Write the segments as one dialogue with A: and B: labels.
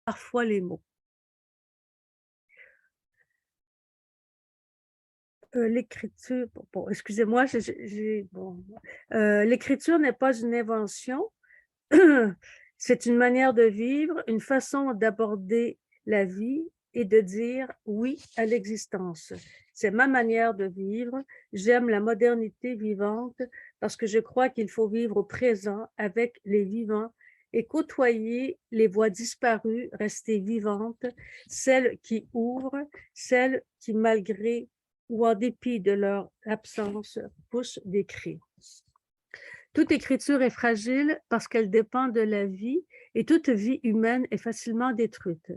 A: parfois les mots. L'écriture, bon, excusez-moi, l'écriture n'est pas une invention, c'est une manière de vivre, une façon d'aborder la vie et de dire oui à l'existence. C'est ma manière de vivre. J'aime la modernité vivante parce que je crois qu'il faut vivre au présent avec les vivants et côtoyer les voix disparues, rester vivantes, celles qui ouvrent, celles qui, malgré ou en dépit de leur absence, poussent des cris. Toute écriture est fragile parce qu'elle dépend de la vie et toute vie humaine est facilement détruite.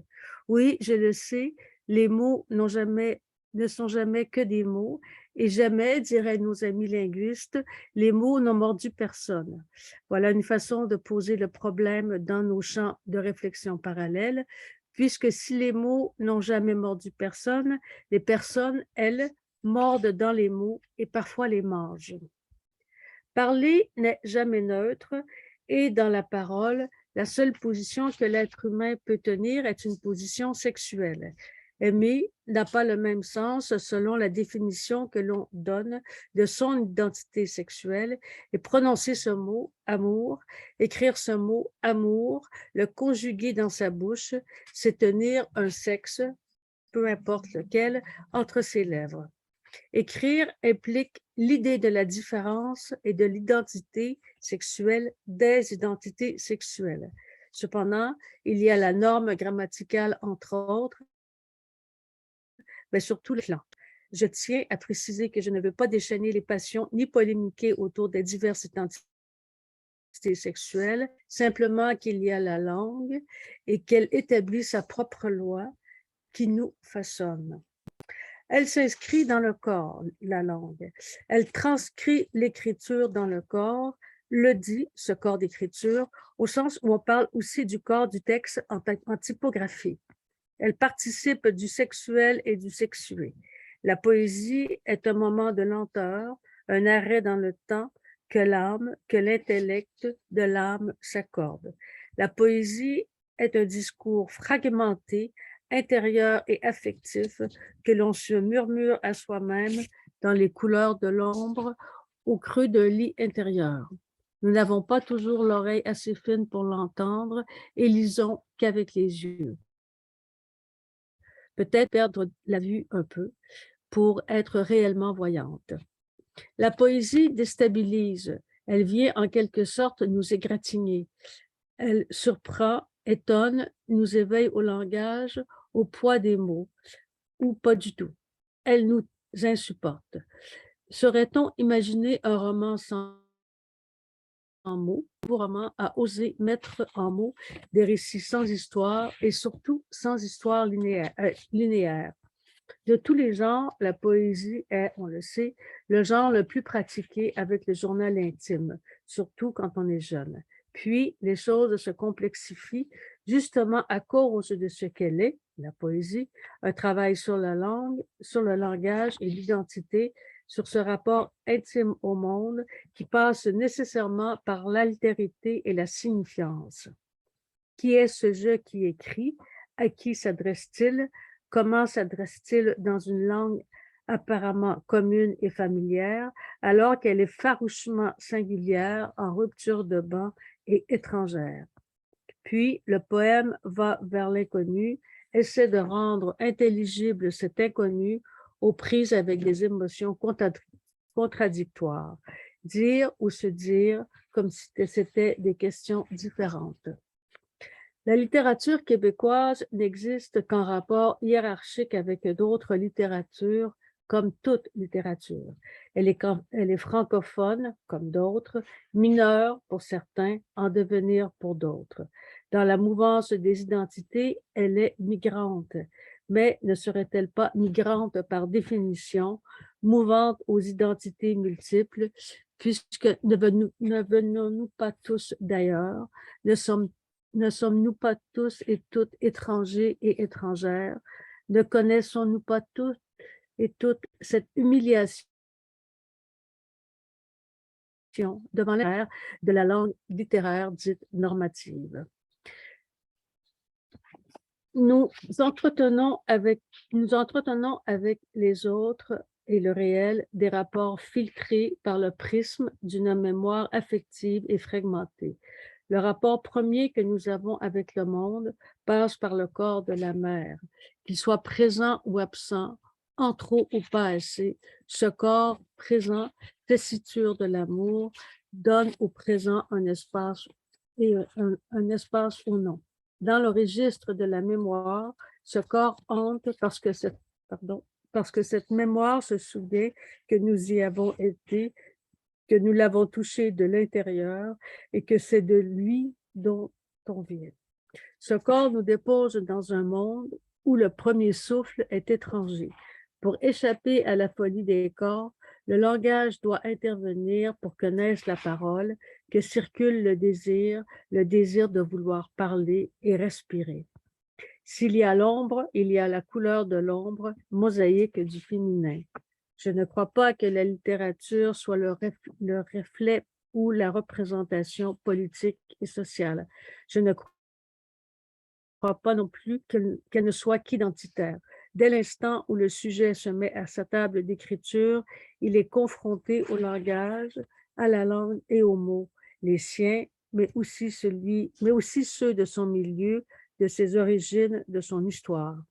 A: Oui, je le sais, les mots ne sont jamais que des mots et jamais, diraient nos amis linguistes, les mots n'ont mordu personne. Voilà une façon de poser le problème dans nos champs de réflexion parallèles, puisque si les mots n'ont jamais mordu personne, les personnes, elles, mordent dans les mots et parfois les mangent. Parler n'est jamais neutre et dans la parole, la seule position que l'être humain peut tenir est une position sexuelle. Aimer n'a pas le même sens selon la définition que l'on donne de son identité sexuelle et prononcer ce mot « amour », écrire ce mot « amour », le conjuguer dans sa bouche, c'est tenir un sexe, peu importe lequel, entre ses lèvres. Écrire implique l'idée de la différence et de l'identité sexuelle des identités sexuelles. Cependant, il y a la norme grammaticale, entre autres, mais surtout le clan. Je tiens à préciser que je ne veux pas déchaîner les passions ni polémiquer autour des diverses identités sexuelles, simplement qu'il y a la langue et qu'elle établit sa propre loi qui nous façonne. Elle s'inscrit dans le corps, la langue. Elle transcrit l'écriture dans le corps, le dit, ce corps d'écriture, au sens où on parle aussi du corps du texte en typographie. Elle participe du sexuel et du sexué. La poésie est un moment de lenteur, un arrêt dans le temps que l'âme, que l'intellect de l'âme s'accorde. La poésie est un discours fragmenté, intérieur et affectif que l'on se murmure à soi-même dans les couleurs de l'ombre au creux d'un lit intérieur. Nous n'avons pas toujours l'oreille assez fine pour l'entendre et lisons qu'avec les yeux. Peut-être perdre la vue un peu pour être réellement voyante. La poésie déstabilise, elle vient en quelque sorte nous égratigner. Elle surprend, étonne, nous éveille au langage, au poids des mots, ou pas du tout. Elle nous insupporte. Saurait-on imaginer un roman sans mots, roman à oser mettre en mots des récits sans histoire et surtout sans histoire linéaire. De tous les genres, la poésie est, on le sait, le genre le plus pratiqué avec le journal intime, surtout quand on est jeune. Puis, les choses se complexifient justement à cause de ce qu'elle est, la poésie, un travail sur la langue, sur le langage et l'identité, sur ce rapport intime au monde qui passe nécessairement par l'altérité et la signifiance. Qui est ce je qui écrit? À qui s'adresse-t-il? Comment s'adresse-t-il dans une langue apparemment commune et familière, alors qu'elle est farouchement singulière, en rupture de banc et étrangère? Puis, le poème va vers l'inconnu, essaie de rendre intelligible cet inconnu aux prises avec des émotions contradictoires. Dire ou se dire comme si c'était des questions différentes. La littérature québécoise n'existe qu'en rapport hiérarchique avec d'autres littératures, comme toute littérature. Elle est francophone, comme d'autres, mineure pour certains, en devenir pour d'autres. Dans la mouvance des identités, elle est migrante, mais ne serait-elle pas migrante par définition, mouvante aux identités multiples, puisque ne venons-nous pas tous d'ailleurs, ne sommes-nous pas tous et toutes étrangers et étrangères? Ne connaissons-nous pas tous et toute cette humiliation devant l'ère de la langue littéraire dite normative? Nous nous entretenons avec les autres et le réel des rapports filtrés par le prisme d'une mémoire affective et fragmentée. Le rapport premier que nous avons avec le monde passe par le corps de la mère. Qu'il soit présent ou absent, en trop ou pas assez, ce corps présent, tessiture de l'amour, donne au présent un espace et un espace au non. Dans le registre de la mémoire, ce corps hante parce que cette mémoire se souvient que nous y avons été, que nous l'avons touché de l'intérieur et que c'est de lui dont on vient. Ce corps nous dépose dans un monde où le premier souffle est étranger. Pour échapper à la folie des corps, le langage doit intervenir pour que naisse la parole, que circule le désir de vouloir parler et respirer. S'il y a l'ombre, il y a la couleur de l'ombre, mosaïque du féminin. Je ne crois pas que la littérature soit le reflet ou la représentation politique et sociale. Je ne crois pas non plus qu'elle ne soit qu'identitaire. Dès l'instant où le sujet se met à sa table d'écriture, il est confronté au langage, à la langue et aux mots, les siens, mais aussi ceux de son milieu, de ses origines, de son histoire.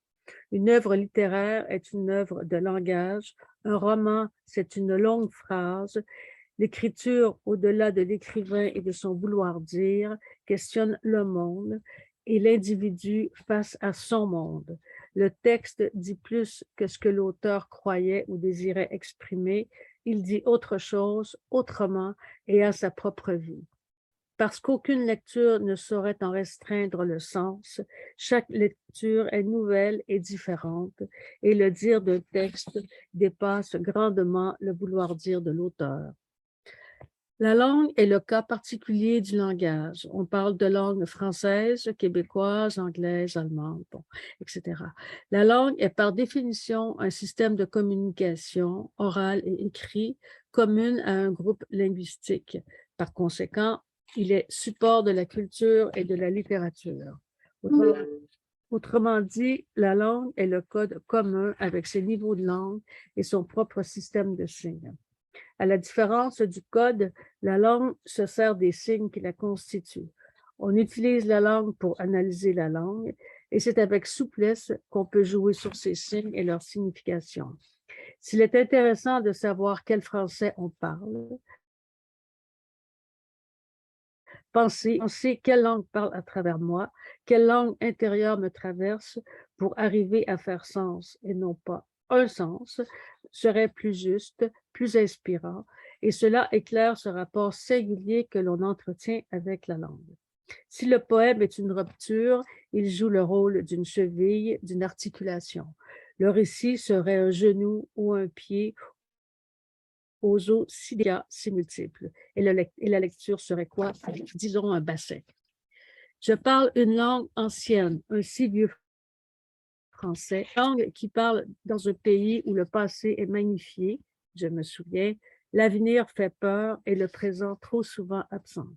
A: Une œuvre littéraire est une œuvre de langage, un roman, c'est une longue phrase. L'écriture, au-delà de l'écrivain et de son vouloir dire, questionne le monde et l'individu face à son monde. Le texte dit plus que ce que l'auteur croyait ou désirait exprimer. Il dit autre chose, autrement et à sa propre vie. Parce qu'aucune lecture ne saurait en restreindre le sens, chaque lecture est nouvelle et différente, et le dire d'un texte dépasse grandement le vouloir dire de l'auteur. La langue est le cas particulier du langage. On parle de langue française, québécoise, anglaise, allemande, etc. La langue est par définition un système de communication orale et écrit commune à un groupe linguistique. Par conséquent, il est support de la culture et de la littérature. Autrement dit, la langue est le code commun avec ses niveaux de langue et son propre système de signes. À la différence du code, la langue se sert des signes qui la constituent. On utilise la langue pour analyser la langue et c'est avec souplesse qu'on peut jouer sur ces signes et leur signification. S'il est intéressant de savoir quel français on parle, pensez quelle langue parle à travers moi, quelle langue intérieure me traverse pour arriver à faire sens et non pas un sens, serait plus juste, plus inspirant, et cela éclaire ce rapport singulier que l'on entretient avec la langue. Si le poème est une rupture, il joue le rôle d'une cheville, d'une articulation. Le récit serait un genou ou un pied aux os si multiples. Et la lecture serait quoi? Disons un bassin. Je parle une langue ancienne, un si vieux français, langue qui parle dans un pays où le passé est magnifié, je me souviens, l'avenir fait peur et le présent trop souvent absent.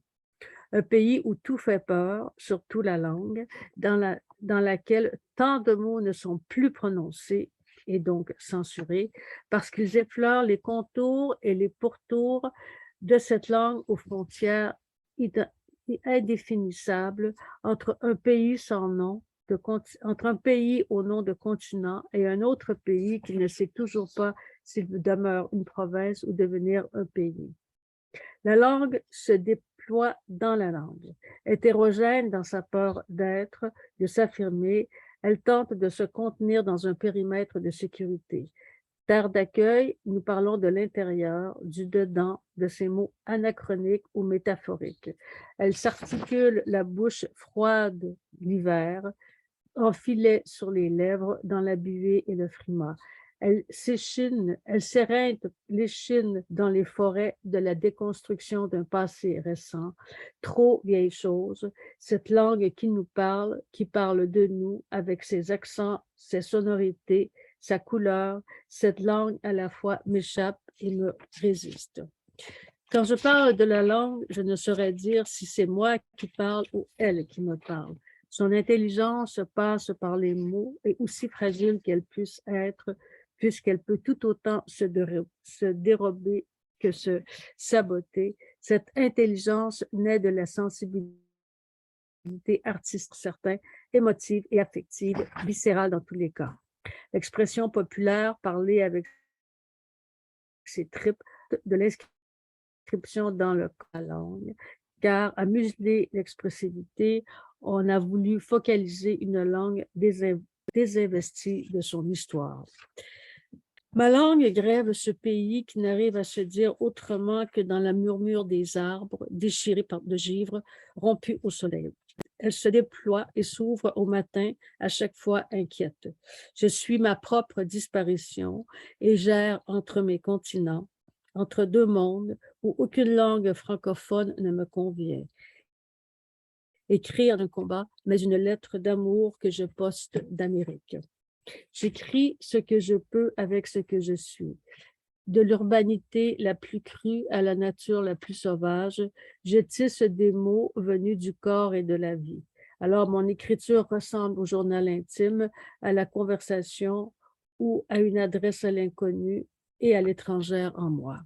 A: Un pays où tout fait peur, surtout la langue, dans laquelle tant de mots ne sont plus prononcés et donc censurés, parce qu'ils effleurent les contours et les pourtours de cette langue aux frontières indéfinissables entre un pays sans nom, entre un pays au nom de continent et un autre pays qui ne sait toujours pas s'il demeure une province ou devenir un pays. La langue se déploie dans la langue. Hétérogène dans sa peur d'être, de s'affirmer, elle tente de se contenir dans un périmètre de sécurité. Terre d'accueil, nous parlons de l'intérieur, du dedans, de ces mots anachroniques ou métaphoriques. Elle s'articule la bouche froide l'hiver, en filet sur les lèvres, dans la buée et le frima. Elle s'éreinte l'échine dans les forêts de la déconstruction d'un passé récent, trop vieille chose, cette langue qui nous parle, qui parle de nous avec ses accents, ses sonorités, sa couleur, cette langue à la fois m'échappe et me résiste. Quand je parle de la langue, je ne saurais dire si c'est moi qui parle ou elle qui me parle. Son intelligence passe par les mots et aussi fragile qu'elle puisse être, puisqu'elle peut tout autant se dérober que se saboter. Cette intelligence naît de la sensibilité artistique certaine, émotive et affective, viscérale dans tous les cas. L'expression populaire, parler avec ses tripes, de l'inscription dans le la langue, car à museler l'expressivité, on a voulu focaliser une langue désinvestie de son histoire. Ma langue grève ce pays qui n'arrive à se dire autrement que dans la murmure des arbres, déchirés par de givre, rompus au soleil. Elle se déploie et s'ouvre au matin, à chaque fois inquiète. Je suis ma propre disparition et j'erre entre mes continents, entre deux mondes où aucune langue francophone ne me convient. Écrire un combat, mais une lettre d'amour que je poste d'Amérique. J'écris ce que je peux avec ce que je suis. De l'urbanité la plus crue à la nature la plus sauvage, je tisse des mots venus du corps et de la vie. Alors mon écriture ressemble au journal intime, à la conversation ou à une adresse à l'inconnu et à l'étrangère en moi.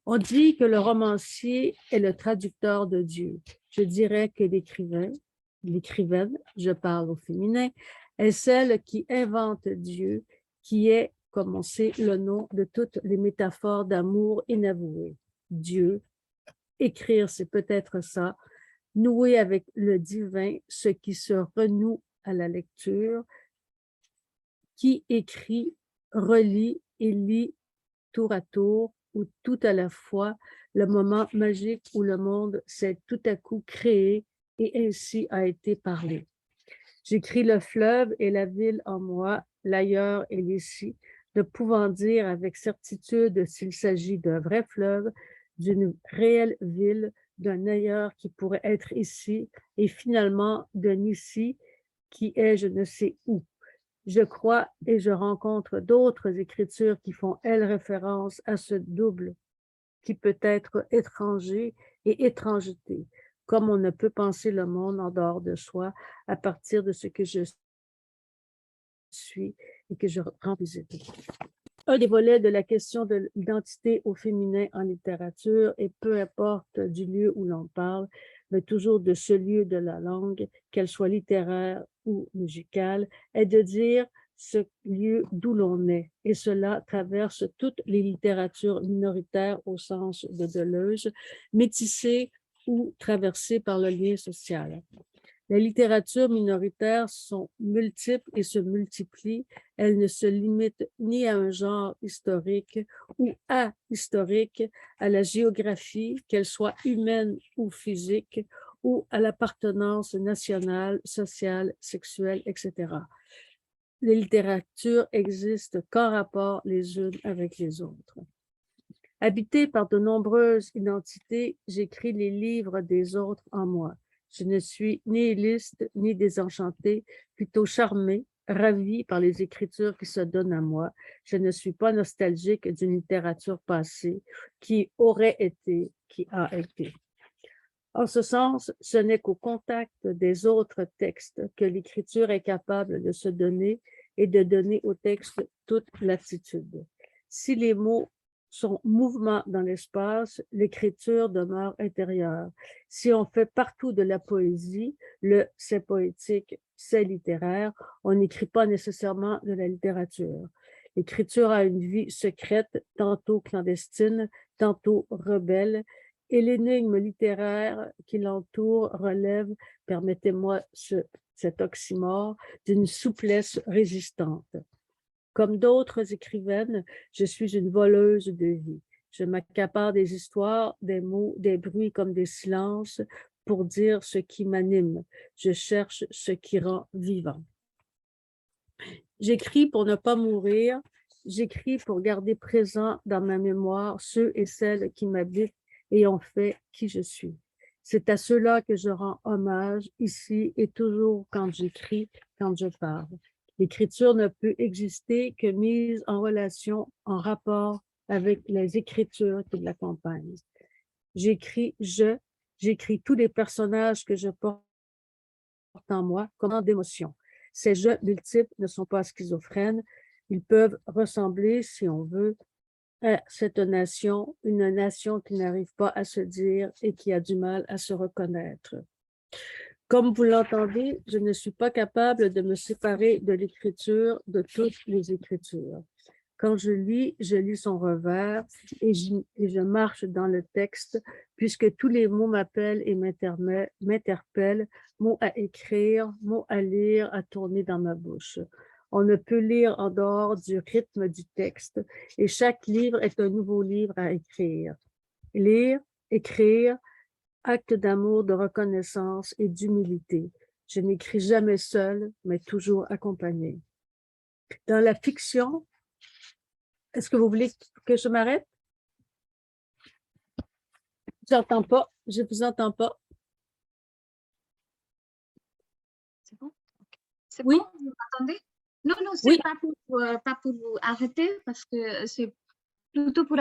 A: On dit que le romancier est le traducteur de Dieu. Je dirais que l'écrivaine, je parle au féminin, est celle qui invente Dieu, qui est, comme on sait, le nom de toutes les métaphores d'amour inavoué. Dieu, écrire, c'est peut-être ça, nouer avec le divin, ce qui se renoue à la lecture, qui écrit, relit et lit tour à tour ou tout à la fois, le moment magique où le monde s'est tout à coup créé et ainsi a été parlé. J'écris le fleuve et la ville en moi, l'ailleurs et l'ici, ne pouvant dire avec certitude s'il s'agit d'un vrai fleuve, d'une réelle ville, d'un ailleurs qui pourrait être ici, et finalement d'un ici qui est je ne sais où. Je crois et je rencontre d'autres écritures qui font, elles, référence à ce double qui peut être étranger et étrangeté, comme on ne peut penser le monde en dehors de soi à partir de ce que je suis et que je rends visite. Un des volets de la question de l'identité au féminin en littérature, et peu importe du lieu où l'on parle, mais toujours de ce lieu de la langue, qu'elle soit littéraire ou musicale, est de dire ce lieu d'où l'on est. Et cela traverse toutes les littératures minoritaires au sens de Deleuze, métissées ou traversées par le lien social. Les littératures minoritaires sont multiples et se multiplient. Elles ne se limitent ni à un genre historique ou ahistorique, à la géographie, qu'elle soit humaine ou physique, ou à l'appartenance nationale, sociale, sexuelle, etc. Les littératures existent qu'en rapport les unes avec les autres. Habitée par de nombreuses identités, j'écris les livres des autres en moi. Je ne suis ni nihiliste ni désenchantée, plutôt charmée, ravie par les écritures qui se donnent à moi. Je ne suis pas nostalgique d'une littérature passée qui aurait été, qui a été. En ce sens, ce n'est qu'au contact des autres textes que l'écriture est capable de se donner et de donner au texte toute l'attitude. Si les mots sont mouvement dans l'espace, l'écriture demeure intérieure. Si on fait partout de la poésie, le c'est poétique, c'est littéraire, on n'écrit pas nécessairement de la littérature. L'écriture a une vie secrète, tantôt clandestine, tantôt rebelle, et l'énigme littéraire qui l'entoure relève, permettez-moi cet oxymore, d'une souplesse résistante. Comme d'autres écrivaines, je suis une voleuse de vie. Je m'accapare des histoires, des mots, des bruits comme des silences pour dire ce qui m'anime. Je cherche ce qui rend vivant. J'écris pour ne pas mourir. J'écris pour garder présent dans ma mémoire ceux et celles qui m'habitent et ont fait qui je suis. C'est à ceux-là que je rends hommage ici et toujours quand j'écris, quand je parle. L'écriture ne peut exister que mise en relation, en rapport avec les écritures qui l'accompagnent. J'écris j'écris tous les personnages que je porte en moi comme d'émotions. Ces jeux multiples ne sont pas schizophrènes. Ils peuvent ressembler, si on veut, à cette nation, une nation qui n'arrive pas à se dire et qui a du mal à se reconnaître. Comme vous l'entendez, je ne suis pas capable de me séparer de l'écriture, de toutes les écritures. Quand je lis son revers et je marche dans le texte, puisque tous les mots m'appellent et m'interpellent, mots à écrire, mots à lire, à tourner dans ma bouche. On ne peut lire en dehors du rythme du texte et chaque livre est un nouveau livre à écrire. Lire, écrire, acte d'amour, de reconnaissance et d'humilité. Je n'écris jamais seul, mais toujours accompagné. Dans la fiction, est-ce que vous voulez que je m'arrête? J'entends pas, je vous entends pas.
B: C'est bon? C'est
A: Oui.
B: bon, vous m'entendez? Non, non, c'est
A: Oui.
B: pas pour vous arrêter, parce que c'est plutôt pour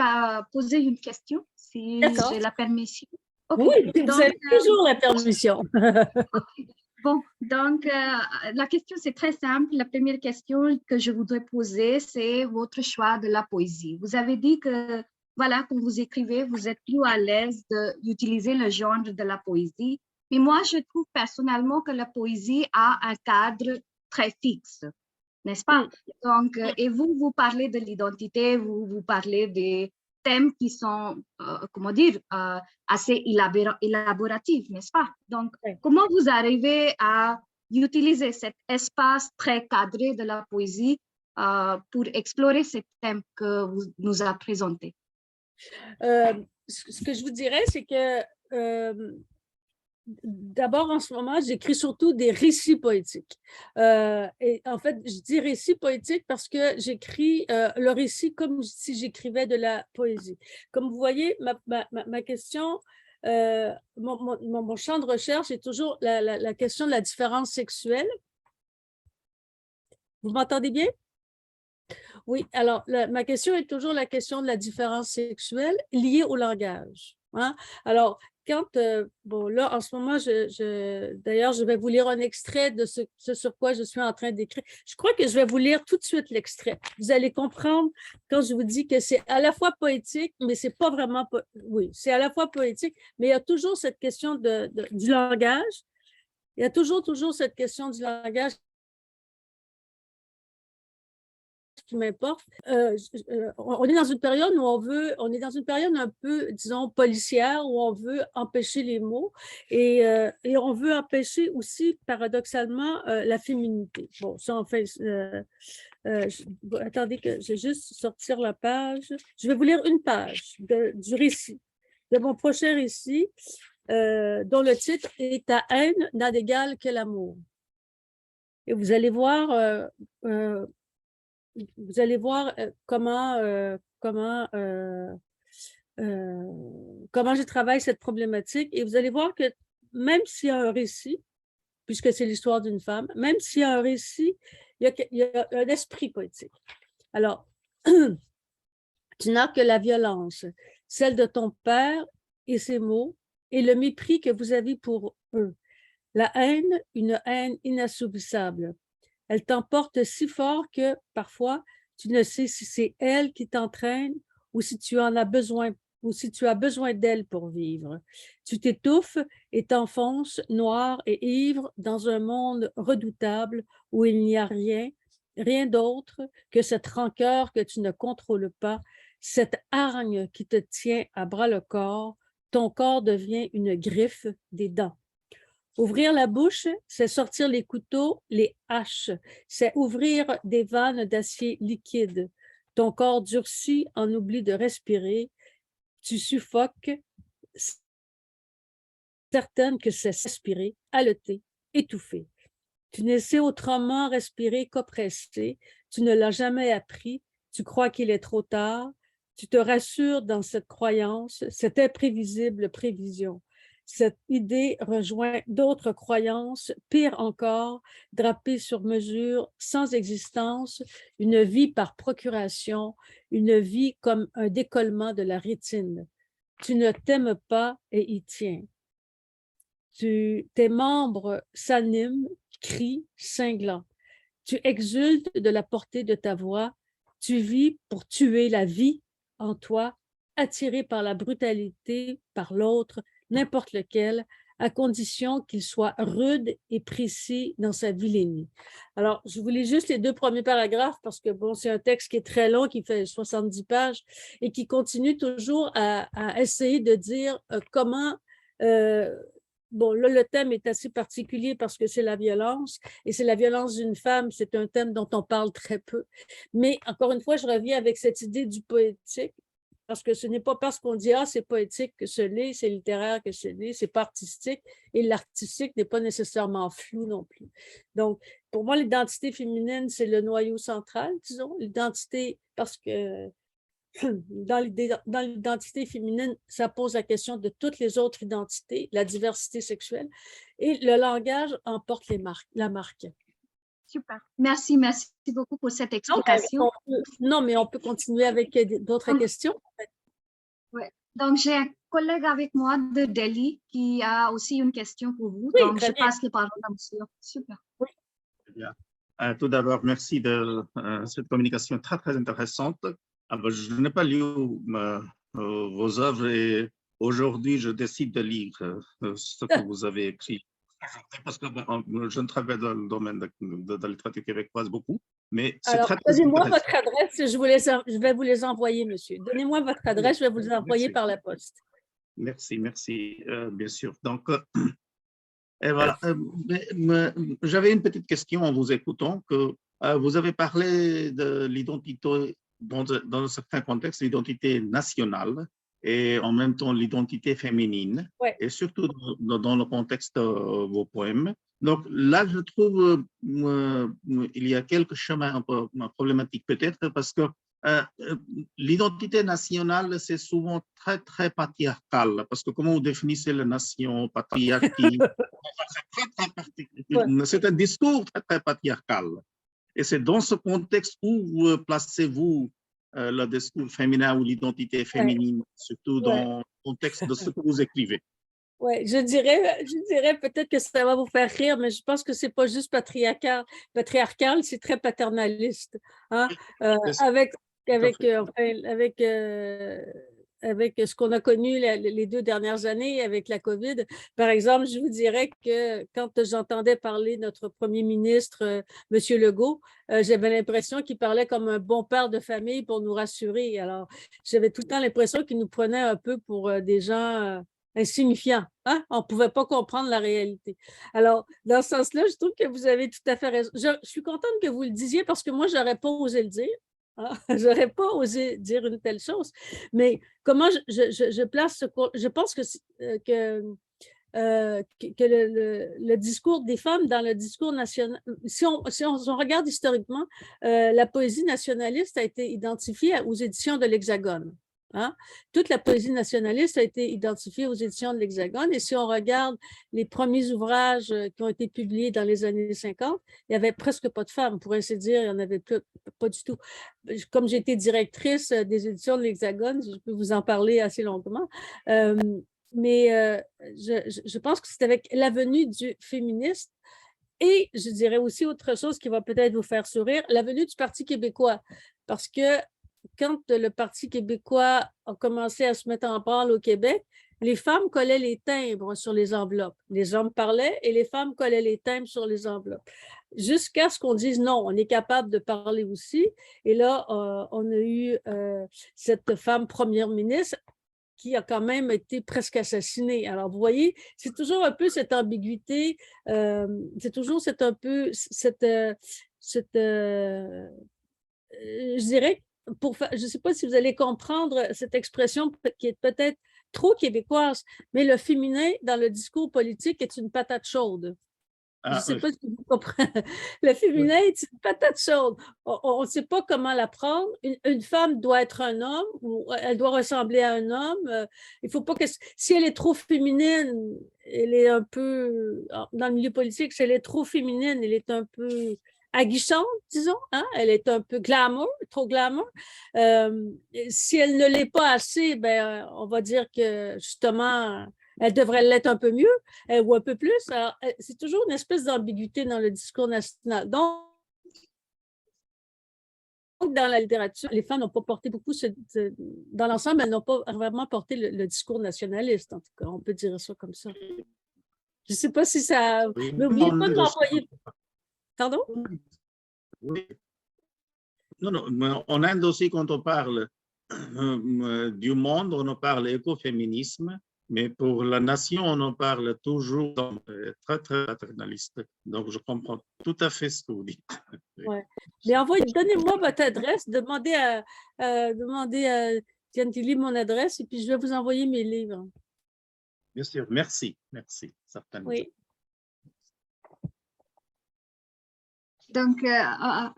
B: poser une question, si j'ai la permission. Okay.
A: Oui, vous
B: donc,
A: avez toujours la permission.
B: Okay. Bon, donc la question c'est très simple. La première question que je voudrais poser, c'est votre choix de la poésie. Vous avez dit que, voilà, quand vous écrivez, vous êtes plus à l'aise d'utiliser le genre de la poésie. Mais moi, je trouve personnellement que la poésie a un cadre très fixe, n'est-ce pas? Donc, et vous parlez de l'identité, vous parlez des thèmes qui sont, comment dire, assez élaboratifs, n'est-ce pas? Donc, comment vous arrivez à utiliser cet espace très cadré de la poésie pour explorer ces thèmes que vous nous avez présentés?
A: Ce que je vous dirais, c'est que d'abord, en ce moment, j'écris surtout des récits poétiques. Et en fait, je dis récits poétiques parce que j'écris le récit comme si j'écrivais de la poésie. Comme vous voyez, ma question, mon champ de recherche est toujours la question de la différence sexuelle. Vous m'entendez bien? Oui, alors ma question est toujours la question de la différence sexuelle liée au langage. Hein? Alors, quand, bon, là, en ce moment, d'ailleurs, je vais vous lire un extrait de ce sur quoi je suis en train d'écrire. Je crois que je vais vous lire tout de suite l'extrait. Vous allez comprendre quand je vous dis que c'est à la fois poétique, mais c'est pas vraiment, oui, c'est à la fois poétique, mais il y a toujours cette question du langage. Il y a toujours cette question du langage qui m'importe. On est dans une période où on est dans une période un peu, disons, policière, où on veut empêcher les mots et on veut empêcher aussi, paradoxalement, la féminité. Bon, ça, en fait, attendez que je vais juste sortir la page. Je vais vous lire une page du récit, de mon prochain récit, dont le titre est « Ta haine n'a d'égal que l'amour ». Et vous allez voir comment je travaille cette problématique et vous allez voir que même s'il y a un récit, puisque c'est l'histoire d'une femme, même s'il y a un récit, il y a un esprit poétique. Alors, tu n'as que la violence, celle de ton père et ses mots, et le mépris que vous avez pour eux. La haine, une haine inassouvissable. Elle t'emporte si fort que, parfois, tu ne sais si c'est elle qui t'entraîne ou si tu en as besoin, ou si tu as besoin d'elle pour vivre. Tu t'étouffes et t'enfonces, noir et ivre, dans un monde redoutable où il n'y a rien d'autre que cette rancœur que tu ne contrôles pas, cette hargne qui te tient à bras le corps. Ton corps devient une griffe, des dents. Ouvrir la bouche, c'est sortir les couteaux, les haches, c'est ouvrir des vannes d'acier liquide. Ton corps durcit en oublie de respirer. Tu suffoques, certaine que c'est respirer, haleter, étouffer. Tu ne sais autrement respirer qu'oppressé. Tu ne l'as jamais appris. Tu crois qu'il est trop tard. Tu te rassures dans cette croyance, cette imprévisible prévision. Cette idée rejoint d'autres croyances, pire encore, drapées sur mesure, sans existence, une vie par procuration, une vie comme un décollement de la rétine. Tu ne t'aimes pas et y tiens. tes membres s'animent, crient, cinglants. Tu exultes de la portée de ta voix. Tu vis pour tuer la vie en toi, attiré par la brutalité, par l'autre, n'importe lequel, à condition qu'il soit rude et précis dans sa vilainie. Alors, je vous lis juste les 2 premiers paragraphes parce que, bon, c'est un texte qui est très long, qui fait 70 pages et qui continue toujours à essayer de dire comment bon, là, le thème est assez particulier parce que c'est la violence, et c'est la violence d'une femme, c'est un thème dont on parle très peu. Mais encore une fois, je reviens avec cette idée du poétique, parce que ce n'est pas parce qu'on dit « Ah, c'est poétique que ce l'est, c'est littéraire que ce l'est, c'est pas artistique », et l'artistique n'est pas nécessairement flou non plus. Donc, pour moi, l'identité féminine, c'est le noyau central, disons, l'identité, parce que dans l'identité féminine, ça pose la question de toutes les autres identités, la diversité sexuelle, et le langage emporte la marque.
B: Super. Merci beaucoup pour cette explication.
A: Non, mais on peut continuer avec d'autres questions.
B: Ouais. Donc, j'ai un collègue avec moi de Delhi qui a aussi une question pour vous.
A: Oui,
B: donc, je passe la parole à monsieur. Super.
C: Oui. Bien. Tout d'abord, merci de cette communication très, très intéressante. Je n'ai pas lu vos œuvres et aujourd'hui, je décide de lire ce que vous avez écrit. Parce que je ne travaille dans le domaine de la littérature québécoise beaucoup, mais c'est très, très
A: donnez-moi votre adresse, je vais vous les envoyer, monsieur. Donnez-moi votre adresse, je vais vous les envoyer par la poste.
C: Merci, bien sûr. Donc, et voilà. J'avais une petite question en vous écoutant, que vous avez parlé de l'identité, dans certains contextes, l'identité nationale et en même temps l'identité féminine,
A: ouais.
C: Et surtout dans le contexte de vos poèmes. Donc là, je trouve il y a quelques chemins un peu problématiques peut-être parce que l'identité nationale, c'est souvent très, très patriarcal, parce que comment vous définissez la nation, patriarchie, c'est un discours très, très patriarcal. Et c'est dans ce contexte où placez-vous le discours féminin ou l'identité féminine, surtout dans le contexte de ce que vous écrivez.
A: Oui, je dirais peut-être que ça va vous faire rire, mais je pense que c'est pas juste patriarcal, c'est très paternaliste. Hein? Avec ce qu'on a connu les 2 dernières années avec la COVID. Par exemple, je vous dirais que quand j'entendais parler notre premier ministre, M. Legault, j'avais l'impression qu'il parlait comme un bon père de famille pour nous rassurer. Alors, j'avais tout le temps l'impression qu'il nous prenait un peu pour des gens insignifiants. Hein? On ne pouvait pas comprendre la réalité. Alors, dans ce sens-là, je trouve que vous avez tout à fait raison. Je suis contente que vous le disiez parce que moi, je n'aurais pas osé le dire. Ah, je n'aurais pas osé dire une telle chose. Mais comment je place ce... Je pense que le discours des femmes dans le discours national... Si on regarde historiquement, la poésie nationaliste a été identifiée aux éditions de l'Hexagone. Hein? Toute la poésie nationaliste a été identifiée aux éditions de l'Hexagone. Et si on regarde les premiers ouvrages qui ont été publiés dans les années 50, il n'y avait presque pas de femmes, pour ainsi dire, il n'y en avait pas du tout. Comme j'ai été directrice des éditions de l'Hexagone, je peux vous en parler assez longuement. Mais je pense que c'est avec la venue du féministe et je dirais aussi autre chose qui va peut-être vous faire sourire, la venue du Parti québécois. Parce que quand le Parti québécois a commencé à se mettre en branle au Québec, les femmes collaient les timbres sur les enveloppes. Les hommes parlaient et les femmes collaient les timbres sur les enveloppes. Jusqu'à ce qu'on dise non, on est capable de parler aussi. Et là, on a eu cette femme première ministre qui a quand même été presque assassinée. Alors, vous voyez, c'est toujours un peu cette ambiguïté, c'est toujours je dirais, je ne sais pas si vous allez comprendre cette expression qui est peut-être trop québécoise, mais le féminin dans le discours politique est une patate chaude. Je ne sais pas si vous comprenez. Le féminin est une patate chaude. On ne sait pas comment la prendre. Une femme doit être un homme ou elle doit ressembler à un homme. Il faut pas que... Si elle est trop féminine, elle est un peu... Dans le milieu politique, si elle est trop féminine, elle est un peu aguichante, disons. Hein? Elle est un peu glamour, trop glamour. Si elle ne l'est pas assez, ben, on va dire que justement... Elle devrait l'être un peu mieux ou un peu plus. C'est toujours une espèce d'ambiguïté dans le discours national. Donc, dans la littérature, les femmes n'ont pas porté beaucoup, dans l'ensemble, elles n'ont pas vraiment porté le discours nationaliste, en tout cas, on peut dire ça comme ça. Je ne sais pas si ça...
C: Oui,
A: Mais n'oubliez pas de m'envoyer... Pardon?
C: Oui. Non, non, mais en Inde aussi, quand on parle du monde, on en parle écoféminisme, mais pour la nation, on en parle toujours très, très paternaliste. Donc, je comprends tout à fait ce que vous dites.
A: Ouais. Mais donnez-moi votre adresse, demandez à Gentili mon adresse et puis je vais vous envoyer mes livres.
C: Bien sûr, merci, certainement.
B: Oui. Donc,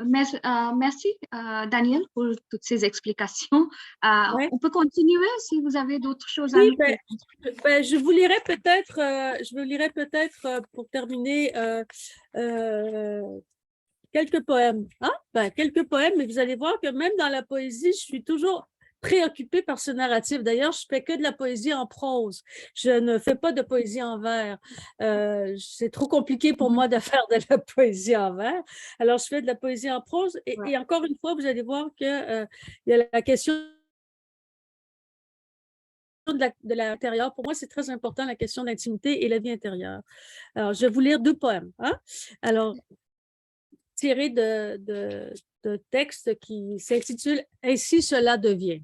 B: merci, Daniel, pour toutes ces explications.
A: Ouais.
B: On peut continuer si vous avez d'autres choses à
A: Oui,
B: ajouter.
A: je vous lirai peut-être pour terminer quelques poèmes. Hein? Quelques poèmes, mais vous allez voir que même dans la poésie, je suis toujours préoccupée par ce narratif. D'ailleurs, je fais que de la poésie en prose. Je ne fais pas de poésie en vers. C'est trop compliqué pour moi de faire de la poésie en vers. Alors, je fais de la poésie en prose. Et encore une fois, vous allez voir qu'il y a la question de l'intérieur. Pour moi, c'est très important, la question de l'intimité et la vie intérieure. Alors, je vais vous lire 2 poèmes. Hein? Alors, tiré de texte qui s'intitule « Ainsi cela devient »,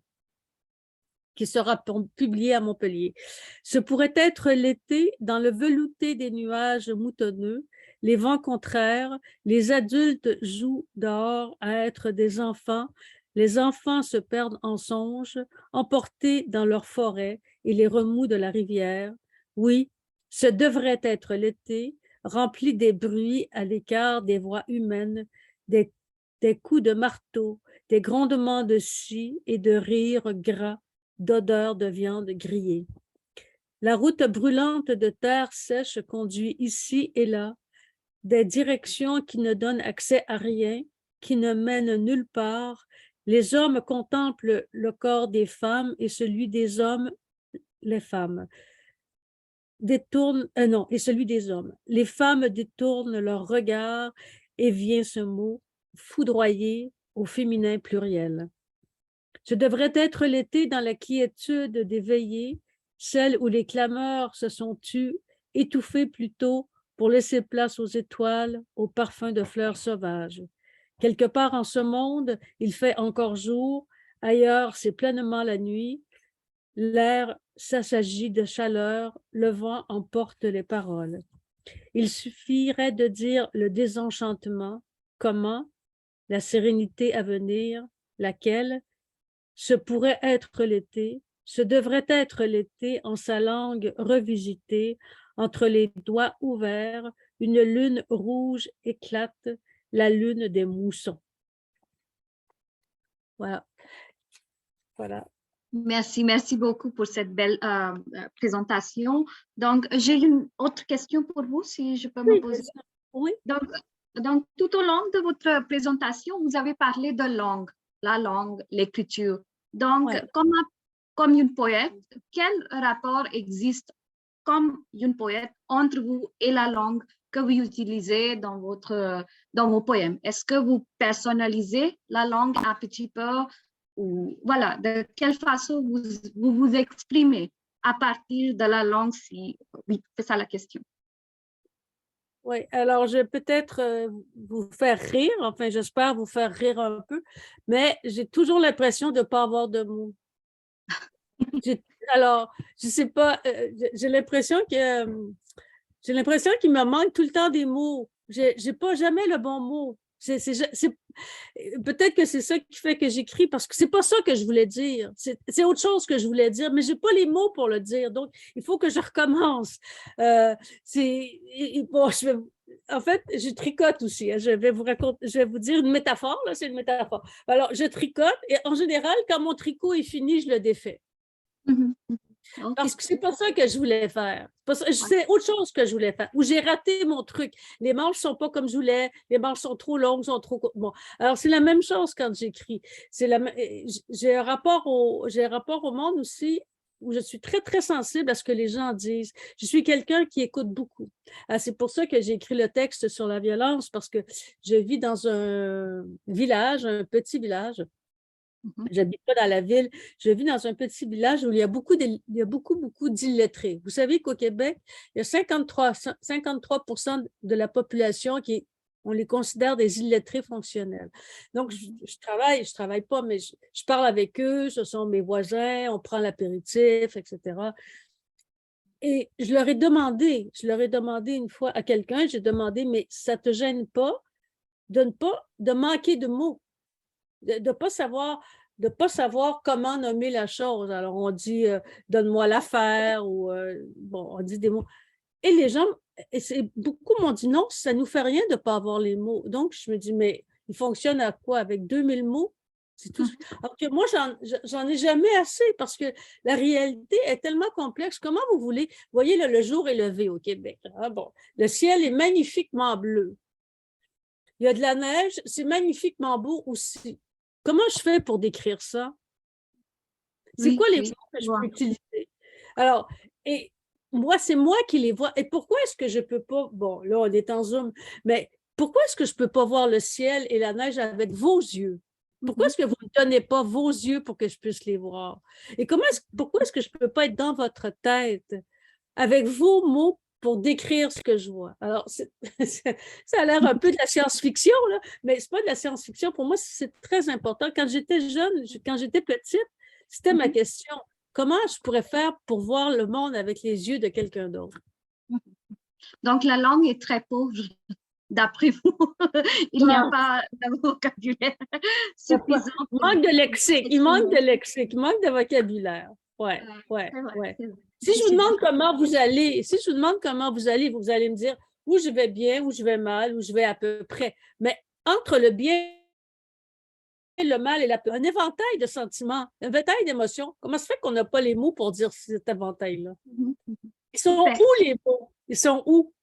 A: qui sera publié à Montpellier. Ce pourrait être l'été dans le velouté des nuages moutonneux, les vents contraires, les adultes jouent dehors à être des enfants, les enfants se perdent en songes, emportés dans leur forêt et les remous de la rivière. Oui, ce devrait être l'été, rempli des bruits à l'écart des voix humaines, des coups de marteau, des grondements de scie et de rires gras, d'odeur de viande grillée. La route brûlante de terre sèche conduit ici et là, des directions qui ne donnent accès à rien, qui ne mènent nulle part. Les hommes contemplent le corps des femmes et celui des hommes, les femmes. Et celui des hommes. Les femmes détournent leur regard et vient ce mot foudroyer au féminin pluriel. Ce devrait être l'été dans la quiétude des veillées, celle où les clameurs se sont tues, étouffées plutôt pour laisser place aux étoiles, aux parfums de fleurs sauvages. Quelque part en ce monde, il fait encore jour, ailleurs c'est pleinement la nuit, l'air s'assagit de chaleur, le vent emporte les paroles. Il suffirait de dire le désenchantement, comment, la sérénité à venir, laquelle, ce pourrait être l'été, ce devrait être l'été en sa langue revisitée, entre les doigts ouverts, une lune rouge éclate, la lune des moussons. Voilà. Voilà.
B: Merci beaucoup pour cette belle présentation. Donc, j'ai une autre question pour vous, si je peux me poser.
A: Oui.
B: Donc, tout au long de votre présentation, vous avez parlé de langue, la langue, l'écriture. Donc,
A: Ouais.
B: comme une poète, quel rapport existe comme une poète entre vous et la langue que vous utilisez dans vos poèmes? Est-ce que vous personnalisez la langue un petit peu? Ou voilà, de quelle façon vous exprimez à partir de la langue, si oui, c'est ça la question.
A: Oui, alors je vais peut-être vous faire rire, enfin j'espère vous faire rire un peu, mais j'ai toujours l'impression de ne pas avoir de mots. Alors, je ne sais pas, j'ai l'impression qu'il me manque tout le temps des mots. Je n'ai pas jamais le bon mot. Peut-être que c'est ça qui fait que j'écris, parce que c'est pas ça que je voulais dire. C'est autre chose que je voulais dire, mais j'ai pas les mots pour le dire. Donc, il faut que je recommence. Bon, en fait, je tricote aussi. Hein. Je vais vous dire une métaphore. Là, c'est une métaphore. Alors, je tricote et en général, quand mon tricot est fini, je le défais.
B: Okay.
A: Parce que c'est pas ça que je voulais faire. C'est autre chose que je voulais faire. Ou j'ai raté mon truc. Les manches sont pas comme je voulais. Les manches sont trop longues, sont trop courtes. Bon, alors c'est la même chose quand j'écris. J'ai un rapport au monde aussi où je suis très, très sensible à ce que les gens disent. Je suis quelqu'un qui écoute beaucoup. C'est pour ça que j'ai écrit le texte sur la violence, parce que je vis dans un village, un petit village. J'habite pas dans la ville. Je vis dans un petit village où il y a beaucoup, beaucoup d'illettrés. Vous savez qu'au Québec, il y a 53% de la population on les considère des illettrés fonctionnels. Donc, je travaille pas, mais je parle avec eux, ce sont mes voisins, on prend l'apéritif, etc. Et je leur ai demandé une fois à quelqu'un, j'ai demandé, mais ça te gêne pas de manquer de mots, de ne pas savoir comment nommer la chose. Alors, on dit donne-moi l'affaire ou bon, on dit des mots. Et les gens, beaucoup m'ont dit non, ça ne nous fait rien de ne pas avoir les mots. Donc, je me dis, mais il fonctionne à quoi? Avec 2000 mots? C'est tout. Alors que moi, j'en ai jamais assez parce que la réalité est tellement complexe. Comment vous voulez? Vous voyez, là, le jour est levé au Québec. Ah, bon, le ciel est magnifiquement bleu. Il y a de la neige, c'est magnifiquement beau aussi. Comment je fais pour décrire ça? C'est quoi les mots que je peux utiliser? Alors, et moi, c'est moi qui les vois. Et pourquoi est-ce que je ne peux pas, bon, là, on est en Zoom, mais pourquoi est-ce que je ne peux pas voir le ciel et la neige avec vos yeux? Pourquoi est-ce que vous ne me donnez pas vos yeux pour que je puisse les voir? Et pourquoi est-ce que je ne peux pas être dans votre tête avec vos mots pour décrire ce que je vois? Alors, ça a l'air un peu de la science-fiction, là, mais ce n'est pas de la science-fiction. Pour moi, c'est très important. Quand j'étais jeune, quand j'étais petite, c'était ma question. Comment je pourrais faire pour voir le monde avec les yeux de quelqu'un d'autre?
B: Donc, la langue est très pauvre, d'après vous. Il n'y a pas de vocabulaire suffisant.
A: Il manque de lexique, il manque de vocabulaire. Ouais. Si je vous demande comment vous allez, vous allez me dire où je vais bien, où je vais mal, où je vais à peu près. Mais entre le bien, le mal et un éventail de sentiments, un éventail d'émotions. Comment se fait qu'on n'a pas les mots pour dire cet éventail-là? Ils sont où les mots? Ils sont où?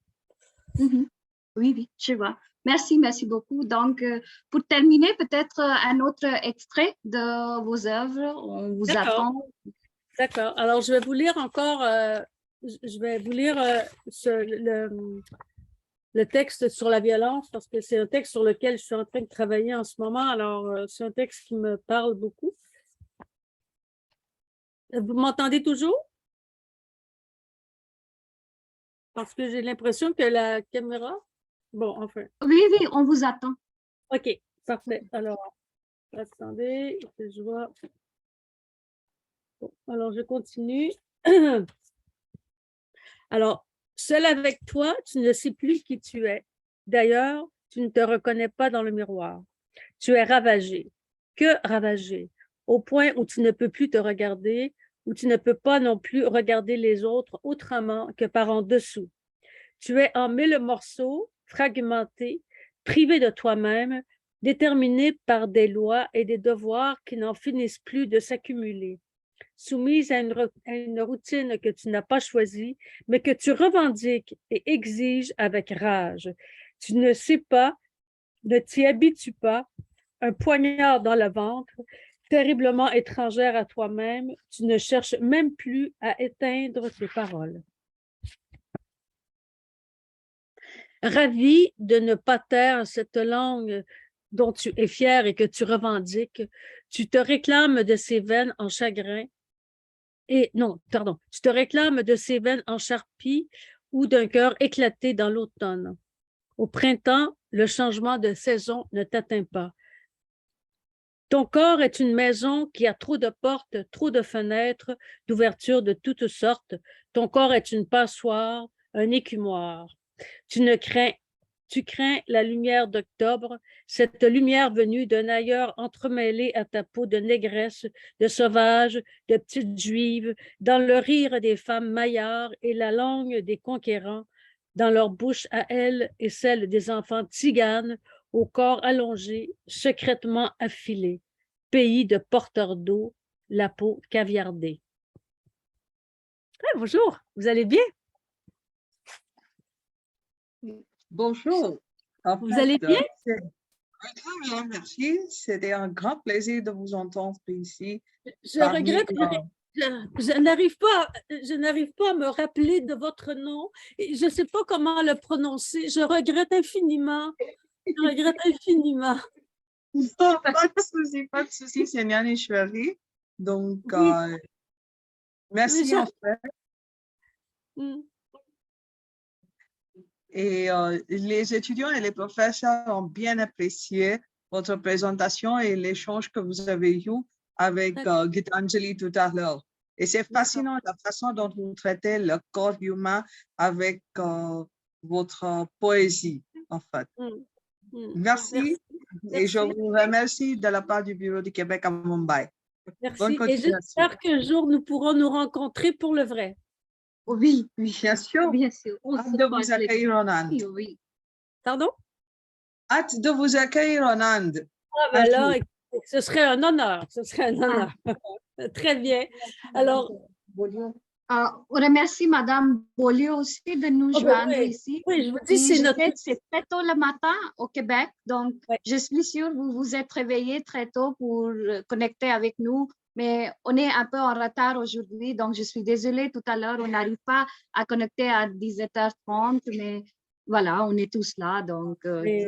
B: Oui, je vois. Merci beaucoup. Donc, pour terminer, peut-être un autre extrait de vos œuvres. On vous attend.
A: D'accord. Alors, je vais vous lire encore, le texte sur la violence, parce que c'est un texte sur lequel je suis en train de travailler en ce moment. Alors, c'est un texte qui me parle beaucoup. Vous m'entendez toujours? Parce que j'ai l'impression que la caméra... Bon, enfin.
B: Oui, on vous attend.
A: OK, parfait. Alors, attendez, que je vois. Bon, alors, je continue. Alors, seul avec toi, tu ne sais plus qui tu es. D'ailleurs, tu ne te reconnais pas dans le miroir. Tu es ravagé. Que ravagé? Au point où tu ne peux plus te regarder, où tu ne peux pas non plus regarder les autres autrement que par en dessous. Tu es en mille morceaux, fragmenté, privé de toi-même, déterminé par des lois et des devoirs qui n'en finissent plus de s'accumuler, soumise à une routine que tu n'as pas choisie, mais que tu revendiques et exiges avec rage. Tu ne sais pas, ne t'y habitues pas, un poignard dans le ventre, terriblement étrangère à toi-même, tu ne cherches même plus à éteindre tes paroles. Ravi de ne pas taire cette langue dont tu es fier et que tu revendiques, tu te réclames de ses veines en chagrin, tu te réclames de ses veines en charpie ou d'un cœur éclaté dans l'automne. Au printemps, le changement de saison ne t'atteint pas. Ton corps est une maison qui a trop de portes, trop de fenêtres, d'ouvertures de toutes sortes. Ton corps est une passoire, un écumoire. Tu crains la lumière d'octobre, cette lumière venue d'un ailleurs entremêlée à ta peau de négresse, de sauvage, de petite juive, dans le rire des femmes maillards et la langue des conquérants, dans leur bouche à elles et celle des enfants tziganes, au corps allongé, secrètement affilé, pays de porteurs d'eau, la peau caviardée. Bonjour, vous allez bien?
D: Bonjour.
A: Vous allez bien?
D: Très bien, merci. C'était un grand plaisir de vous entendre ici.
A: Je regrette je n'arrive pas à me rappeler de votre nom et je ne sais pas comment le prononcer. Je regrette infiniment. Je regrette infiniment.
D: Pas de souci, c'est Nyaneshwari. Donc,
A: Oui.
D: merci
A: Mais
D: en fait.
A: Mm.
D: Et les étudiants et les professeurs ont bien apprécié votre présentation et l'échange que vous avez eu avec Gitanjali tout à l'heure. Et c'est fascinant la façon dont vous traitez le corps humain avec votre poésie, en fait.
A: Mm. Mm.
D: Merci. Et je
A: Merci.
D: vous remercie de la part du Bureau du Québec à Mumbai. Bonne
A: Merci. Et
D: continuation.
A: j'espère qu'un jour nous pourrons nous rencontrer pour le vrai.
D: Oui, bien sûr.
B: Bien sûr.
D: Hâte de vous accueillir en Inde.
B: Oui.
A: Pardon?
D: Hâte de vous accueillir en Inde.
A: Ah, ben alors, écoutez, ce serait un honneur. Ce serait un honneur. Très bien. Alors,
B: On remercie Madame Beaulieu aussi de nous
A: ben
B: joindre
A: oui.
B: ici.
A: Oui, je vous dis,
B: Et
A: c'est
B: je
A: notre.
B: sais que c'est très tôt le matin au Québec, donc
A: Ouais.
B: je suis sûre que vous vous êtes réveillés très tôt pour connecter avec nous, mais on est un peu en retard aujourd'hui, donc je suis désolée, tout à l'heure, on n'arrive pas à connecter à 17h30, mais voilà, on est tous là, donc oui.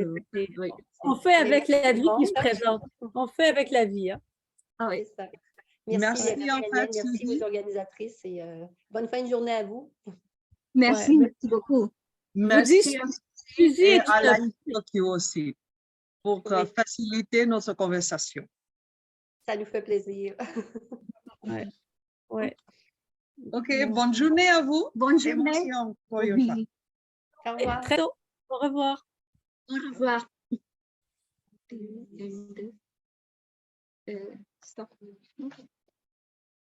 A: On fait avec la vie qui se présente. On fait avec la vie. Hein.
B: Ah oui.
E: C'est ça.
D: Merci,
E: Merci,
D: en
E: Daniel,
D: fait,
E: merci
D: Suzy.
E: aux organisatrices et bonne fin de journée à vous.
B: Merci,
A: Ouais.
B: merci beaucoup.
D: Merci
A: Suzy
D: et
A: est
D: à
A: une-
D: Laïc Tokyo aussi pour
E: Oui.
D: faciliter notre conversation.
E: Ça nous fait plaisir.
A: Ouais. Ouais.
D: OK, bonne journée à vous.
B: Bonne
D: Et
B: journée.
D: merci encore une fois.
B: Oui.
E: Au revoir.
A: Très tôt. Au revoir.
B: Au revoir. Stop.